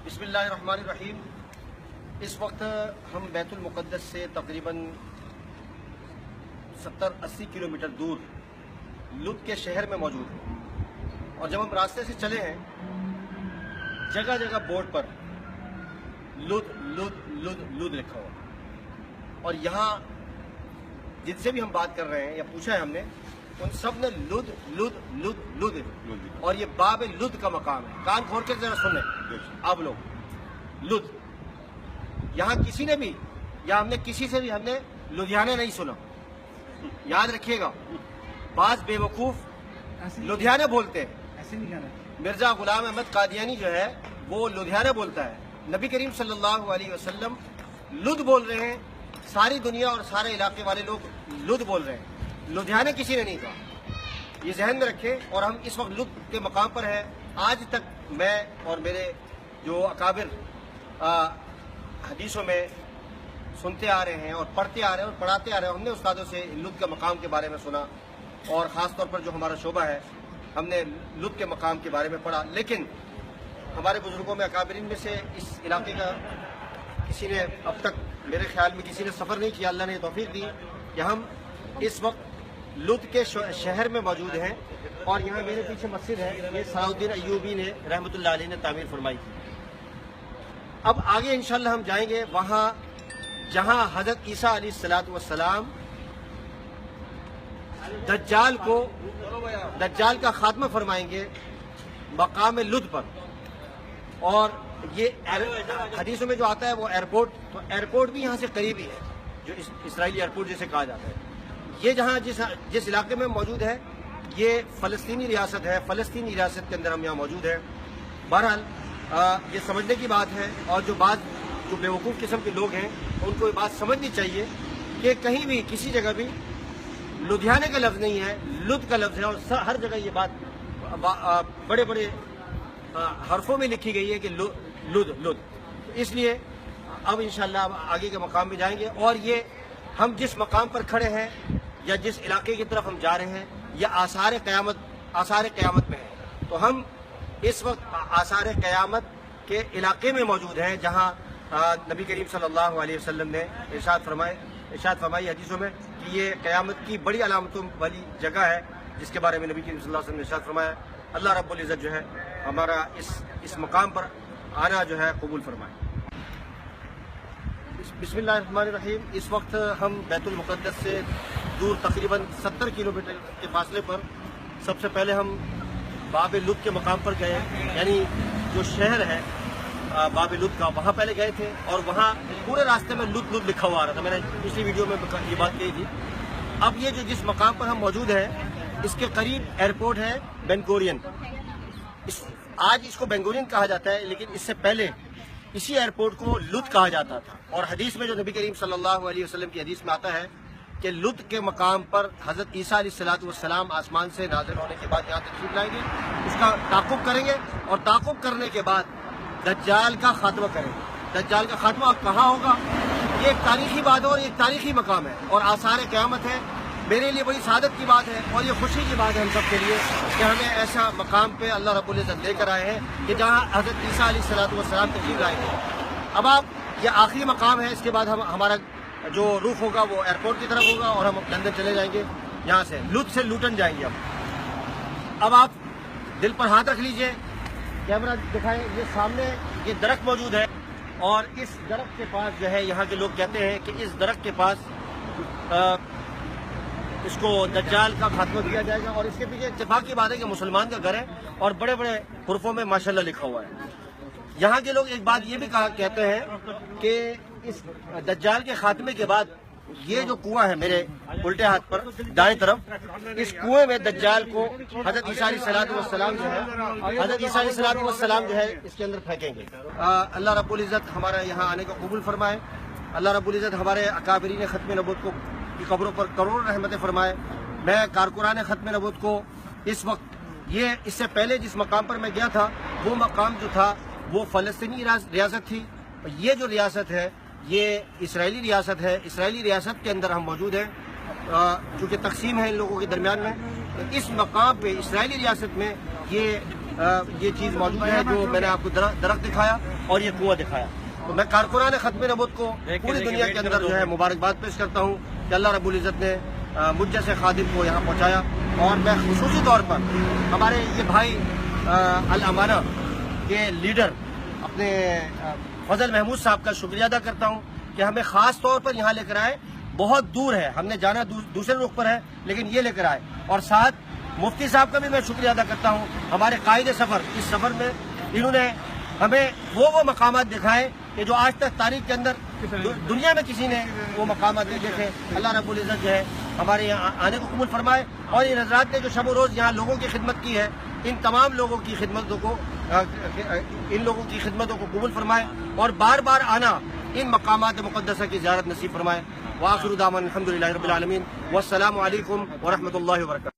بسم اللہ الرحمن الرحیم۔ اس وقت ہم بیت المقدس سے تقریباً 70-80 کلومیٹر دور لد کے شہر میں موجود ہیں، اور جب ہم راستے سے چلے ہیں جگہ جگہ بورڈ پر لد لد لد لد لکھا ہوا، اور یہاں جن سے بھی ہم بات کر رہے ہیں یا پوچھا ہے ہم نے، ان سب نے لد لد لد لد، اور یہ باب لد کا مقام ہے۔ کان کھول کے ذرا سنیں آپ لوگ، لد یہاں کسی نے بھی یا ہم نے کسی سے بھی ہم نے لدھیانہ نہیں سنا۔ یاد رکھیے گا، بعض بے وقوف لدھیانہ بولتے ہیں۔ مرزا غلام احمد قادیانی جو ہے وہ لدھیانہ بولتا ہے، نبی کریم صلی اللہ علیہ وسلم لد بول رہے ہیں، ساری دنیا اور سارے علاقے والے لوگ لد بول رہے ہیں، لدھیانہ کسی نے نہیں کہا۔ یہ ذہن میں رکھیں، اور ہم اس وقت لد کے مقام پر ہیں۔ آج تک میں اور میرے جو اکابر حدیثوں میں سنتے آ رہے ہیں اور پڑھتے آ رہے ہیں اور پڑھاتے آ رہے ہیں، ہم نے استادوں سے لد کے مقام کے بارے میں سنا، اور خاص طور پر جو ہمارا شعبہ ہے ہم نے لد کے مقام کے بارے میں پڑھا، لیکن ہمارے بزرگوں میں اکابرین میں سے اس علاقے کا کسی نے اب تک میرے خیال میں کسی نے سفر نہیں کیا۔ اللہ نے توفیق دی کہ ہم اس وقت لد کے شہر میں موجود ہیں، اور یہاں میرے پیچھے مسجد ہے، یہ صلاح الدین ایوبی نے رحمۃ اللہ علیہ نے تعمیر فرمائی تھی۔ اب آگے انشاءاللہ ہم جائیں گے وہاں جہاں حضرت عیسیٰ علیہ السلام دجال کا خاتمہ فرمائیں گے مقام لد پر، اور یہ حدیثوں میں جو آتا ہے وہ ایئرپورٹ، تو ایئرپورٹ بھی یہاں سے قریب ہی ہے، جو اسرائیلی ایئرپورٹ جسے کہا جاتا ہے۔ یہ جہاں جس علاقے میں موجود ہے یہ فلسطینی ریاست ہے، فلسطینی ریاست کے اندر ہم یہاں موجود ہیں۔ بہرحال یہ سمجھنے کی بات ہے، اور جو بے وقوف قسم کے لوگ ہیں ان کو یہ بات سمجھنی چاہیے کہ کہیں بھی کسی جگہ بھی لدھیانہ کا لفظ نہیں ہے، لد کا لفظ ہے، اور ہر جگہ یہ بات بڑے بڑے حرفوں میں لکھی گئی ہے کہ لد لد۔ اس لیے اب انشاءاللہ اب آگے کے مقام میں جائیں گے، اور یہ ہم جس مقام پر کھڑے ہیں یا جس علاقے کی طرف ہم جا رہے ہیں یہ آثار قیامت میں ہے۔ تو ہم اس وقت آثار قیامت کے علاقے میں موجود ہیں، جہاں نبی کریم صلی اللہ علیہ وسلم نے ارشاد فرمائی حدیثوں میں کہ یہ قیامت کی بڑی علامتوں والی جگہ ہے، جس کے بارے میں نبی کریم صلی اللہ علیہ وسلم نے ارشاد فرمایا۔ اللہ رب العزت جو ہے ہمارا اس مقام پر آنا جو ہے قبول فرمائے۔ بسم اللہ الرحمن الرحیم۔ اس وقت ہم بیت المقدس سے دور تقریباً 70 کلومیٹر کے فاصلے پر سب سے پہلے ہم باب لد کے مقام پر گئے، یعنی جو شہر ہے باب لد کا، وہاں پہلے گئے تھے، اور وہاں پورے راستے میں لد لد لکھا ہوا آ رہا تھا۔ میں نے پچھلی ویڈیو میں یہ بات کہی تھی۔ اب یہ جس مقام پر ہم موجود ہیں اس کے قریب ایئرپورٹ ہے بین گورین۔ آج اس کو بین گورین کہا جاتا ہے، لیکن اس سے پہلے اسی ایئرپورٹ کو لد کہا جاتا تھا، اور حدیث میں جو نبی کریم صلی اللہ علیہ وسلم کی حدیث میں آتا ہے کہ لد کے مقام پر حضرت عیسیٰ علیہ السلام آسمان سے نازل ہونے کے بعد یہاں تشریف لائیں گے، اس کا تعاقب کریں گے، اور تعاقب کرنے کے بعد دجال کا خاتمہ کریں گے۔ دجال کا خاتمہ کہاں ہوگا؟ یہ ایک تاریخی بات ہے، اور ایک تاریخی مقام ہے، اور آثار قیامت ہے۔ میرے لیے بڑی سعادت کی بات ہے، اور یہ خوشی کی بات ہے ہم سب کے لیے کہ ہمیں ایسا مقام پہ اللہ رب العزت لے کر آئے ہیں کہ جہاں حضرت عیسیٰ علیہ السلام تشریف لائیں گے۔ اب یہ آخری مقام ہے، اس کے بعد ہمارا جو رخ ہوگا وہ ایئرپورٹ کی طرف ہوگا، اور ہم لندن چلے جائیں گے، یہاں سے لد سے لوٹن جائیں گے۔ اب آپ دل پر ہاتھ رکھ لیجئے، کیمرہ دکھائیں، یہ سامنے یہ درخت موجود ہے، اور اس درخت کے پاس جو ہے یہاں کے لوگ کہتے ہیں کہ اس درخت کے پاس اس کو دجال کا خاتمہ کیا جائے گا، اور اس کے پیچھے اتفاق کی بات ہے کہ مسلمان کا گھر ہے، اور بڑے بڑے حروفوں میں ماشاءاللہ لکھا ہوا ہے۔ یہاں کے لوگ ایک بات یہ بھی کہتے ہیں کہ اس دجال کے خاتمے کے بعد یہ جو کنواں ہے میرے الٹے ہاتھ پر دائیں طرف، اس کنویں میں دجال کو حضرت عیسیٰ علیہ السلام جو ہے اس کے اندر پھینکیں گے۔ اللہ رب العزت ہمارا یہاں آنے کا قبول فرمائے۔ اللہ رب العزت ہمارے اکابرین ختم نبوت کی قبروں پر کروڑوں رحمتیں فرمائے۔ میں کارکنان ختم نبوت کو اس وقت اس سے پہلے جس مقام پر میں گیا تھا وہ مقام جو تھا وہ فلسطینی ریاست تھی، یہ جو ریاست ہے یہ اسرائیلی ریاست ہے۔ اسرائیلی ریاست کے اندر ہم موجود ہیں، چونکہ تقسیم ہے ان لوگوں کے درمیان میں، تو اس مقام پہ اسرائیلی ریاست میں یہ چیز موجود ہے جو میں نے آپ کو درخت دکھایا، اور یہ کنواں دکھایا. تو میں کارکنان ختم نبوت کو پوری دنیا کے اندر جو ہے مبارکباد پیش کرتا ہوں کہ اللہ رب العزت نے مجھ جیسے خادم کو یہاں پہنچایا. اور میں خصوصی طور پر ہمارے یہ بھائی الامانہ کے لیڈر اپنے فضل محمود صاحب کا شکریہ ادا کرتا ہوں کہ ہمیں خاص طور پر یہاں لے کر آئے. بہت دور ہے, ہم نے جانا دوسرے رخ پر ہے, لیکن یہ لے کر آئے. اور ساتھ مفتی صاحب کا بھی میں شکریہ ادا کرتا ہوں, ہمارے قائد سفر. اس سفر میں انہوں نے ہمیں وہ مقامات دکھائے کہ جو آج تک تاریخ کے اندر دنیا میں کسی نے وہ مقامات نہیں دیکھے. اللہ رب العزت جو ہے ہمارے یہاں آنے کو قبول فرمائے, اور ان حضرات نے جو شب و روز یہاں لوگوں کی خدمت کی ہے, ان تمام لوگوں کی خدمتوں کو قبول فرمائے, اور بار بار آنا ان مقامات مقدسہ کی زیارت نصیب فرمائے. وآخر دعوانا الحمدللہ رب العالمین, والسلام علیکم ورحمۃ اللہ وبرکاتہ.